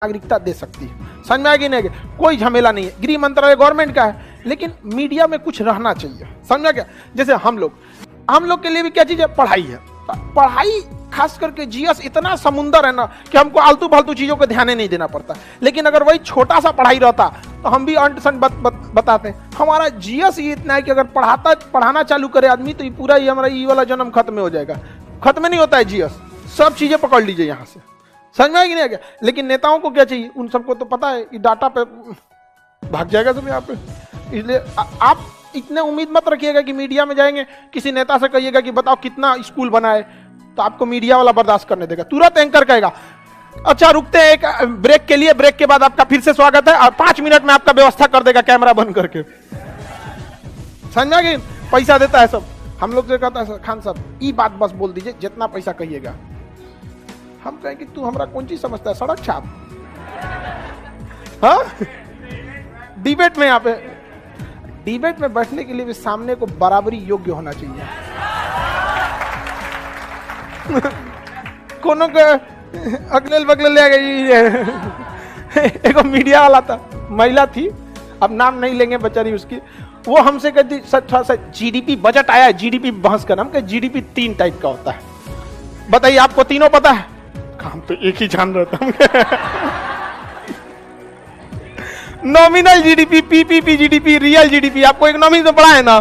नागरिकता दे सकती है। समझ में आएगी नहीं? कोई झमेला नहीं है, गृह मंत्रालय गवर्नमेंट का है, लेकिन मीडिया में कुछ रहना चाहिए। समझा क्या? जैसे हम लोग के लिए भी क्या चीज है? पढ़ाई है। पढ़ाई खास करके जीएस इतना समुंदर है ना कि हमको आलतू फालतू चीजों को ध्यान नहीं देना पड़ता। लेकिन अगर वही छोटा सा पढ़ाई रहता तो हम भी अंट संट बताते। हमारा जीएस ये इतना है कि अगर पढ़ाना चालू करे आदमी तो ये पूरा ही हमारा ये वाला जन्म खत्म हो जाएगा। खत्म नहीं होता है जीएस, सब चीजें पकड़ लीजिए यहाँ से। समझ में आएगी नहीं क्या? लेकिन नेताओं को क्या चाहिए? उन सबको तो पता है कि डाटा पे भाग जाएगा सब यहाँ पे। इसलिए आप इतने उम्मीद मत रखिएगा कि मीडिया में जाएंगे किसी नेता से कहिएगा कि बताओ कितना स्कूल बना है, तो आपको मीडिया वाला बर्दाश्त करने देगा। तुरंत एंकर कहेगा अच्छा रुकते हैं एक ब्रेक के लिए, ब्रेक के बाद आपका फिर से स्वागत है और 5 मिनट में आपका व्यवस्था कर देगा कैमरा बंद करके। समझा कि पैसा देता है सब। हम लोग से कहता है खान साहब ये बात बस बोल दीजिए जितना पैसा कहिएगा। हम कहें कि तू हमारा कौन चीज समझता है? सड़क छाप। हाँ, डिबेट में यहाँ पे डिबेट में बैठने के लिए भी सामने को बराबरी योग्य होना चाहिए। कोनो के अगले बगले ले गई। एक मीडिया वाला था, महिला थी, अब नाम नहीं लेंगे बेचारी उसकी। वो हमसे कहती थोड़ा सा जीडीपी बजट आया है, जीडीपी बहस का नाम, जीडीपी 3 टाइप का होता है, बताइए आपको तीनों पता है? काम तो एक ही जान रहा था। Nominal GDP, PPP GDP, real GDP. आपको इकोनॉमिक्स में पढ़ा है ना?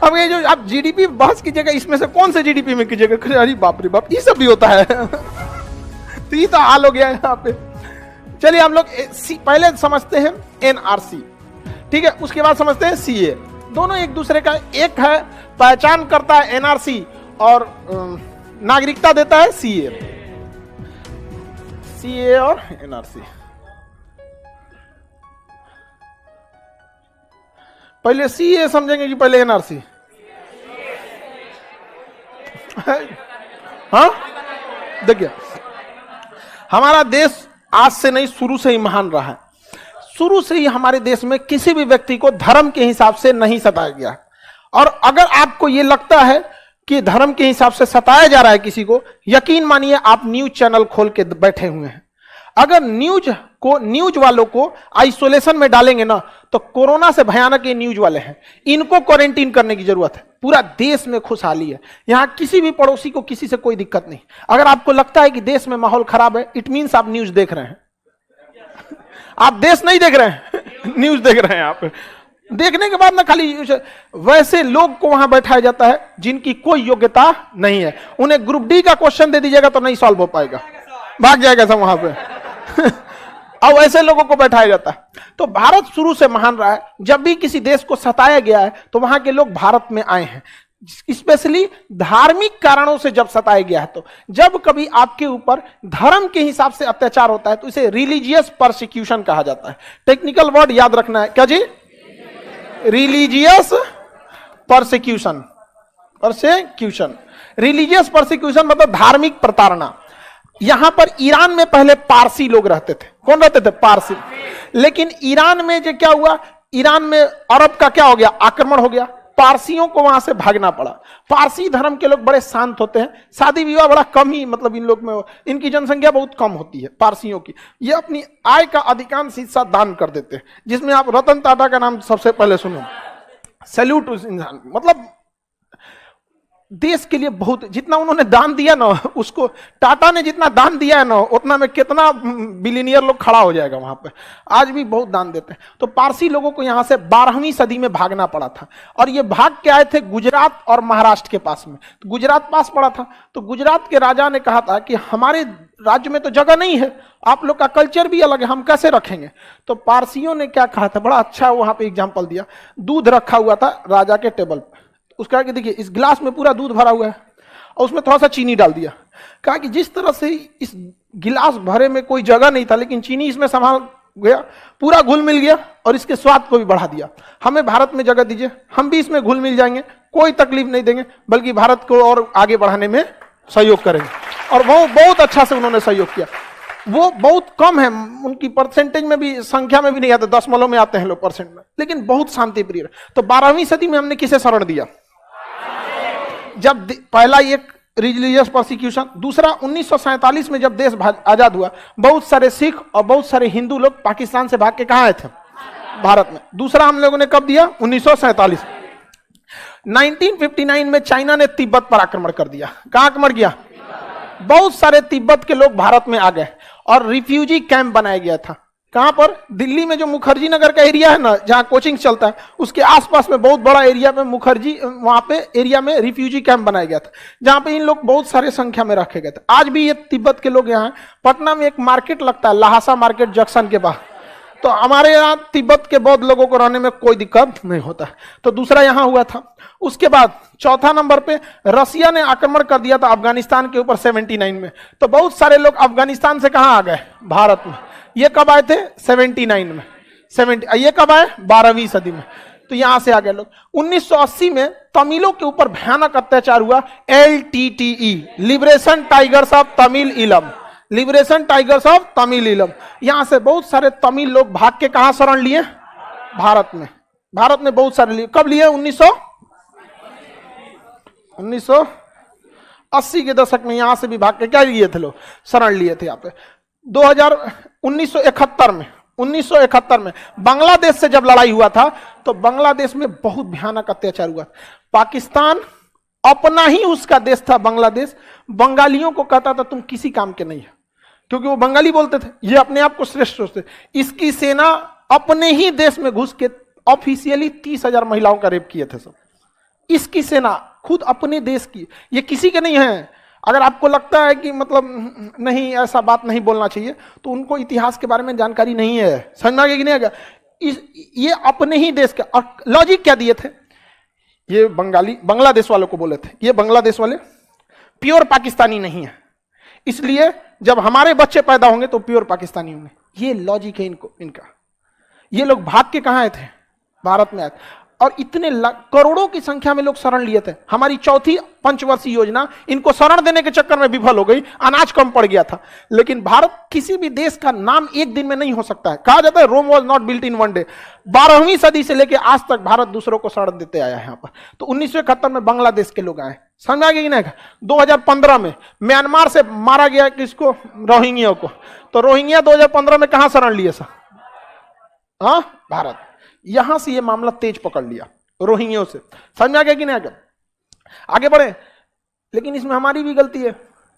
अब ये जो आप जीडीपी बहस कीजिएगा, इसमें से कौन से जीडीपी में कीजिएगा? अरे बाप रे बाप, ये सब भी होता है। तो ये तो हाल हो गया है यहाँ पे। चलिए हम लोग पहले समझते हैं एनआरसी, ठीक है, उसके बाद समझते हैं सीए। दोनों एक दूसरे का एक है, पहचान करता है एनआरसी और नागरिकता देता है सीए। सीए और एनआरसी। पहले सीए समझेंगे कि पहले एनआरसी? हाँ, देखिए हमारा देश आज से नहीं, शुरू से ही महान रहा है। शुरू से ही हमारे देश में किसी भी व्यक्ति को धर्म के हिसाब से नहीं सताया गया। और अगर आपको यह लगता है कि धर्म के हिसाब से सताया जा रहा है किसी को, यकीन मानिए आप न्यूज चैनल खोल के बैठे हुए हैं। अगर न्यूज वालों को आइसोलेशन में डालेंगे ना, तो कोरोना से भयानक ये न्यूज वाले हैं, इनको क्वारंटीन करने की जरूरत है। पूरा देश में खुशहाली है, यहां किसी भी पड़ोसी को किसी से कोई दिक्कत नहीं। अगर आपको लगता है कि देश में माहौल खराब है, इट मीन्स आप न्यूज देख रहे हैं। आप देश नहीं देख रहे हैं, न्यूज देख रहे हैं। आप देखने के बाद ना खाली वैसे लोग को वहां बैठाया जाता है जिनकी कोई योग्यता नहीं है। उन्हें ग्रुप डी का क्वेश्चन दे दीजिएगा तो नहीं सॉल्व हो पाएगा, भाग जाएगा सब वहां पे। अब ऐसे लोगों को बैठाया जाता है। तो भारत शुरू से महान रहा है। जब भी किसी देश को सताया गया है तो वहां के लोग भारत में आए हैं, स्पेशली धार्मिक कारणों से जब सताया गया है। तो जब कभी आपके ऊपर धर्म के हिसाब से अत्याचार होता है तो इसे रिलीजियस परसिक्यूशन कहा जाता है। टेक्निकल वर्ड याद रखना है, क्या जी? Religious persecution. Persecution, religious persecution मतलब धार्मिक प्रताड़ना। यहां पर ईरान में पहले पारसी लोग रहते थे। कौन रहते थे? पारसी। लेकिन ईरान में जो क्या हुआ, ईरान में अरब का क्या हो गया? आक्रमण हो गया। पारसियों को वहां से भागना पड़ा। पारसी धर्म के लोग बड़े शांत होते हैं, शादी विवाह बड़ा कम ही, मतलब इन लोग में इनकी जनसंख्या बहुत कम होती है पारसियों की। ये अपनी आय का अधिकांश हिस्सा दान कर देते हैं, जिसमें आप रतन टाटा का नाम सबसे पहले सुनो। सैल्यूट उस इंसान, मतलब देश के लिए बहुत, जितना उन्होंने दान दिया ना, उसको टाटा ने जितना दान दिया है ना, उतना में कितना बिलियनियर लोग खड़ा हो जाएगा वहां पे। आज भी बहुत दान देते हैं। तो पारसी लोगों को यहां से 12वीं सदी में भागना पड़ा था। और ये भाग के आए थे गुजरात और महाराष्ट्र के पास में। तो गुजरात पास पड़ा था, तो गुजरात के राजा ने कहा था कि हमारे राज्य में तो जगह नहीं है, आप लोग का कल्चर भी अलग है, हम कैसे रखेंगे? तो पारसियों ने क्या कहा था, बड़ा अच्छा वहां पे एग्जाम्पल दिया। दूध रखा हुआ था राजा के टेबल पर। उसका कि देखिए इस गिलास में पूरा दूध भरा हुआ है और उसमें थोड़ा सा चीनी डाल दिया। कहा कि जिस तरह से इस गिलास भरे में कोई जगह नहीं था, लेकिन चीनी इसमें संभाल गया, पूरा घुल मिल गया और इसके स्वाद को भी बढ़ा दिया। हमें भारत में जगह दीजिए, हम भी इसमें घुल मिल जाएंगे, कोई तकलीफ नहीं देंगे, बल्कि भारत को और आगे बढ़ाने में सहयोग करेंगे। और वो बहुत अच्छा से उन्होंने सहयोग किया। वो बहुत कम है, उनकी परसेंटेज में भी, संख्या में भी नहीं आते, दशमलव में आते हैं लोग परसेंट में, लेकिन बहुत शांति प्रिय। तो 12वीं सदी में हमने किसे शरण दिया? जब पहला एक रिलीजियस प्रोसिक्यूशन। दूसरा 1947 में जब देश आजाद हुआ, बहुत सारे सिख और बहुत सारे हिंदू लोग पाकिस्तान से भाग के कहां आए थे? भारत में। दूसरा हम लोगों ने कब दिया? 1947। 1959 में चाइना ने तिब्बत पर आक्रमण कर दिया। कहां आक्रमण किया? बहुत सारे तिब्बत के लोग भारत में आ गए और रिफ्यूजी कैंप बनाया गया था। कहां पर? दिल्ली में जो मुखर्जी नगर का एरिया है ना, जहां कोचिंग चलता है, उसके आसपास में बहुत बड़ा एरिया में मुखर्जी, वहां पे एरिया में रिफ्यूजी कैंप बनाया गया था, जहां पे इन लोग बहुत सारे संख्या में रखे गए थे। आज भी ये तिब्बत के लोग यहाँ, पटना में एक मार्केट लगता है, लहासा मार्केट जंक्शन के बाहर, तो हमारे यहाँ तिब्बत के बौद्ध लोगों को रहने में कोई दिक्कत नहीं होता। तो दूसरा यहां हुआ था। उसके बाद चौथा नंबर पे रसिया ने आक्रमण कर दिया था अफगानिस्तान के ऊपर 79 में। तो बहुत सारे लोग अफगानिस्तान से कहां आ गए? भारत में। ये कब आए थे? 79 में। ये कब आए? 12वीं सदी में। तो यहां से आ गए लोग। 1980 में तमिलों के ऊपर भयानक अत्याचार हुआ, LTTE, liberation tigers of Tamil इलम, लिबरेशन टाइगर्स ऑफ तमिल इलम। यहां से बहुत सारे तमिल लोग भाग के कहां शरण लिए? भारत में। भारत में बहुत सारे लिए। कब लिए? 1980 के दशक में यहां से भी भाग के क्या लिए थे लोग? शरण लिए थे यहाँ पे। 1971 में बांग्लादेश से जब लड़ाई हुआ था, तो बांग्लादेश में बहुत भयानक अत्याचार हुआ। पाकिस्तान अपना ही उसका देश था बांग्लादेश, बंगालियों को कहता था तुम किसी काम के नहीं है, क्योंकि वो बंगाली बोलते थे, ये अपने आप को श्रेष्ठ सोचते। इसकी सेना अपने ही देश में घुस के ऑफिशियली 30,000 महिलाओं का रेप किए थे सब। इसकी सेना खुद अपने देश की, ये किसी के नहीं है। अगर आपको लगता है कि मतलब नहीं, ऐसा बात नहीं बोलना चाहिए, तो उनको इतिहास के बारे में जानकारी नहीं है। समझ में आ गया कि नहीं आ गया? ये अपने ही देश का। और लॉजिक क्या दिए थे? ये बांग्लादेश वालों को बोले थे, ये बांग्लादेश वाले प्योर पाकिस्तानी नहीं है, इसलिए जब हमारे बच्चे पैदा होंगे तो प्योर पाकिस्तानी होंगे। ये लॉजिक है इनका। ये लोग भाग के कहां आए थे? भारत में आए। और इतने करोड़ों की संख्या में लोग शरण लिए थे। हमारी चौथी पंचवर्षीय योजना इनको शरण देने के चक्कर में विफल हो गई, अनाज कम पड़ गया था। लेकिन भारत किसी भी देश का नाम एक दिन में नहीं हो सकता है। कहा जाता है Rome was not built in one day. 12वीं सदी से लेकर आज तक भारत दूसरों को शरण देते आया है यहाँ पर। तो 1971 में बांग्लादेश के लोग आए। समझ आ गया कि नहीं? 2015 में म्यांमार से मारा गया किसको? रोहिंग्या को। तो रोहिंग्या 2015 में कहां शरण लिए सर? हाँ, भारत। यहां से ये मामला तेज पकड़ लिया रोहिंग्यों से। समझ में आ गया कि नहीं? आगे बढ़े। लेकिन इसमें हमारी भी गलती है।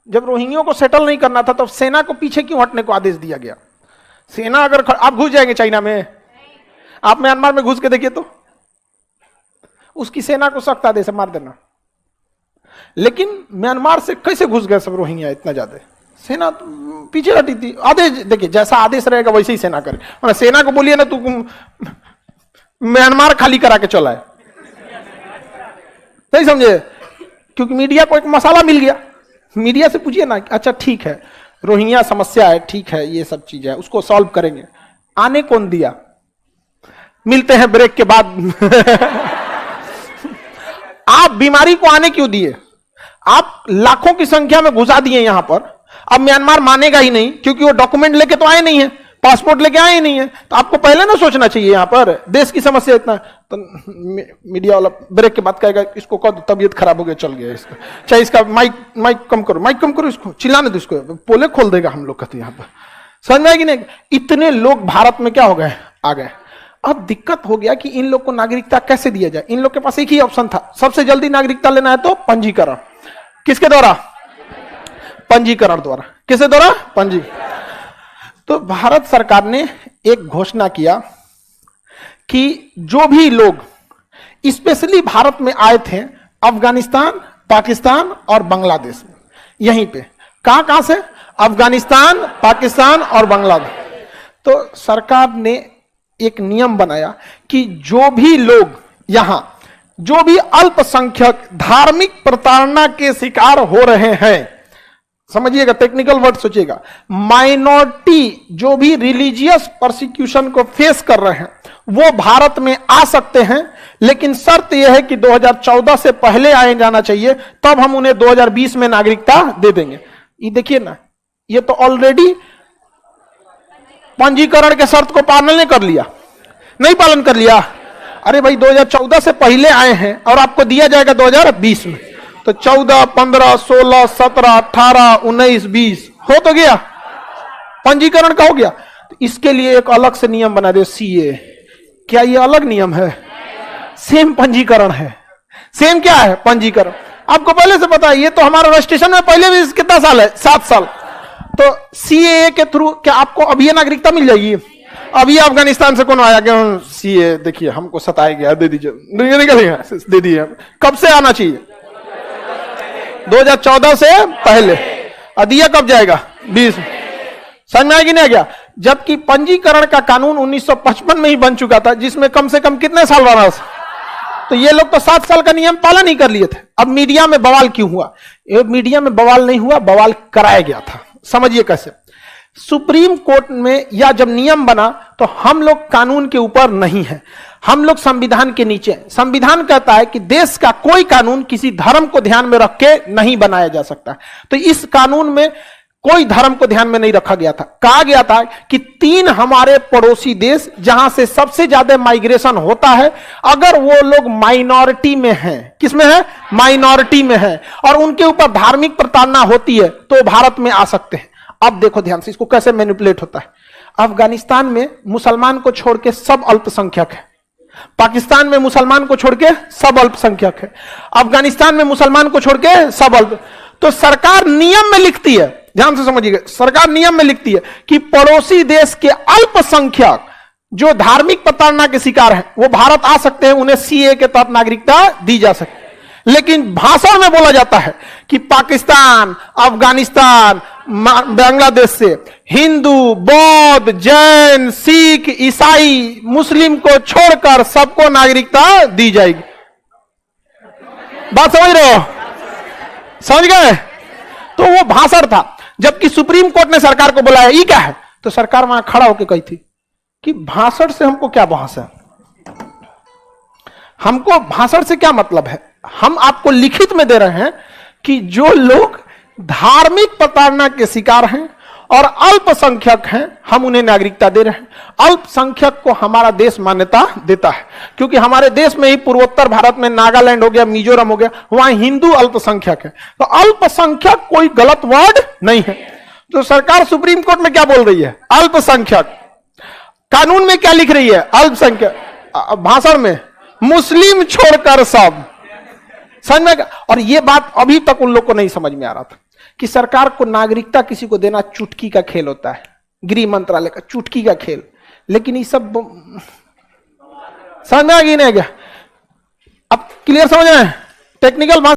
जब रोहिंग्यों को सेटल नहीं करना था तो सेना को पीछे क्यों हटने को आदेश दिया गया? सेना अगर आप घुस जाएंगे चाइना में, आप म्यांमार में घुस के देखिए तो उसकी सेना को सख्त आदेश मार देना। लेकिन म्यांमार से कैसे घुस गए सब रोहिंग्या इतना ज्यादा? सेना पीछे हटी थी। आदेश देखिए, जैसा आदेश रहेगा वैसे ही सेना करे। सेना को बोलिए ना तू म्यांमार खाली करा के चला है, नहीं समझे? क्योंकि मीडिया को एक मसाला मिल गया। मीडिया से पूछिए ना, अच्छा ठीक है रोहिंग्या समस्या है, ठीक है ये सब चीज है, उसको सॉल्व करेंगे। आने कौन दिया? मिलते हैं ब्रेक के बाद। आप बीमारी को आने क्यों दिए? आप लाखों की संख्या में घुसा दिए यहां पर। अब म्यांमार मानेगा ही नहीं, क्योंकि वो डॉक्यूमेंट लेके तो आए नहीं है, पासपोर्ट लेके आए नहीं है। तो आपको पहले ना सोचना चाहिए यहां पर देश की समस्या इतना। तो मीडिया वाला ब्रेक के बाद कहेगा इसको कह दो, तबीयत खराब हो गया, चल गया इसका, चाहे इसका माइक कम करो, इसको चिल्लाने दो, इसको पोले खोल देगा हम लोग कहते यहाँ पर। समझ में आएगी नहीं? इतने लोग भारत में क्या हो गए? आ गए। अब दिक्कत हो गया कि इन लोग को नागरिकता कैसे दिया जाए। इन लोग के पास एक ही ऑप्शन था, सबसे जल्दी नागरिकता लेना है तो पंजीकरण। किसके द्वारा? पंजीकरण द्वारा। किसके द्वारा? पंजीकरण। तो भारत सरकार ने एक घोषणा किया कि जो भी लोग स्पेशली भारत में आए थे अफगानिस्तान, पाकिस्तान और बांग्लादेश में, यहीं पे कहां से? अफगानिस्तान, पाकिस्तान और बांग्लादेश। तो सरकार ने एक नियम बनाया कि जो भी लोग यहां, जो भी अल्पसंख्यक धार्मिक प्रताड़ना के शिकार हो रहे हैं, समझिएगा, टेक्निकल वर्ड सोचिएगा, माइनॉरिटी जो भी रिलीजियस परसिक्यूशन को फेस कर रहे हैं वो भारत में आ सकते हैं। लेकिन शर्त यह है कि 2014 से पहले आए जाना चाहिए, तब हम उन्हें 2020 में नागरिकता दे देंगे। ये देखिए ना, ये तो ऑलरेडी पंजीकरण के शर्त को पालन नहीं कर लिया, नहीं पालन कर लिया। अरे भाई 2014 से पहले आए हैं और आपको दिया जाएगा 2020 में, तो 14, 15, 16, 17, 18, 19, 20 हो तो गया, पंजीकरण का हो गया। तो इसके लिए एक अलग से नियम बना दे, सीए। क्या ये अलग नियम है? सेम पंजीकरण है। सेम क्या है? पंजीकरण। आपको पहले से पता है, ये तो हमारा रजिस्ट्रेशन में पहले भी कितना साल है? 7 साल। तो सीए के थ्रू क्या आपको अभी नागरिकता मिल जाएगी? अभी अफगानिस्तान से कौन आया कि सीए देखिए हमको सताया गया, दे दीजिए, दे दिए। कब से आना चाहिए? 2014 से पहले। दिया कब जाएगा? 20। समझ में आएगी नहीं गया? जबकि पंजीकरण का कानून 1955 में ही बन चुका था, जिसमें कम से कम कितने साल बना? तो ये लोग तो 7 साल का नियम पालन नहीं कर लिए थे। अब मीडिया में बवाल क्यों हुआ? ये मीडिया में बवाल नहीं हुआ, बवाल कराया गया था। समझिए कैसे। सुप्रीम कोर्ट में या जब नियम बना तो हम लोग कानून के ऊपर नहीं है, हम लोग संविधान के नीचे हैं। संविधान कहता है कि देश का कोई कानून किसी धर्म को ध्यान में रख के नहीं बनाया जा सकता। तो इस कानून में कोई धर्म को ध्यान में नहीं रखा गया था। कहा गया था कि 3 हमारे पड़ोसी देश जहां से सबसे ज्यादा माइग्रेशन होता है, अगर वो लोग माइनॉरिटी में हैं, किसमें है? माइनॉरिटी में है, और उनके ऊपर धार्मिक प्रताड़ना होती है, तो भारत में आ सकते हैं। अब देखो ध्यान से इसको कैसे मैनिपुलेट होता है। अफगानिस्तान में मुसलमान को छोड़ के सब अल्पसंख्यक है, पाकिस्तान में मुसलमान को छोड़ के सब अल्पसंख्यक है, अफगानिस्तान में मुसलमान को छोड़ के सब अल्प। तो सरकार नियम में लिखती है, ध्यान से समझिएगा, सरकार नियम में लिखती है कि पड़ोसी देश के अल्पसंख्यक जो धार्मिक प्रताड़ना के शिकार हैं वो भारत आ सकते हैं, उन्हें सीए के तहत नागरिकता दी जा सकती है। लेकिन भाषण में बोला जाता है कि पाकिस्तान, अफगानिस्तान, बांग्लादेश से हिंदू, बौद्ध, जैन, सिख, ईसाई, मुस्लिम को छोड़कर सबको नागरिकता दी जाएगी। बात समझ रहे हो? समझ गए? तो वो भाषण था। जबकि सुप्रीम कोर्ट ने सरकार को बुलाया, ये क्या है? तो सरकार वहां खड़ा होकर कही थी कि भाषण से हमको क्या बहस है, हमको भाषण से क्या मतलब है, हम आपको लिखित में दे रहे हैं कि जो लोग धार्मिक प्रताड़ना के शिकार हैं और अल्पसंख्यक हैं, हम उन्हें नागरिकता दे रहे हैं। अल्पसंख्यक को हमारा देश मान्यता देता है, क्योंकि हमारे देश में ही पूर्वोत्तर भारत में नागालैंड हो गया, मिजोरम हो गया, वहां हिंदू अल्पसंख्यक है। तो अल्पसंख्यक कोई गलत वर्ड नहीं है। तो सरकार सुप्रीम कोर्ट में क्या बोल रही है? अल्पसंख्यक। कानून में क्या लिख रही है? अल्पसंख्यक। भाषण में मुस्लिम छोड़कर सब। समझ में? और यह बात अभी तक उन लोग को नहीं समझ में आ रहा था कि सरकार को नागरिकता किसी को देना चुटकी का खेल होता है, गृह मंत्रालय का चुटकी का खेल। लेकिन ये सब समझ में आ गई नहीं क्या? अब क्लियर समझ रहे हैं? टेक्निकल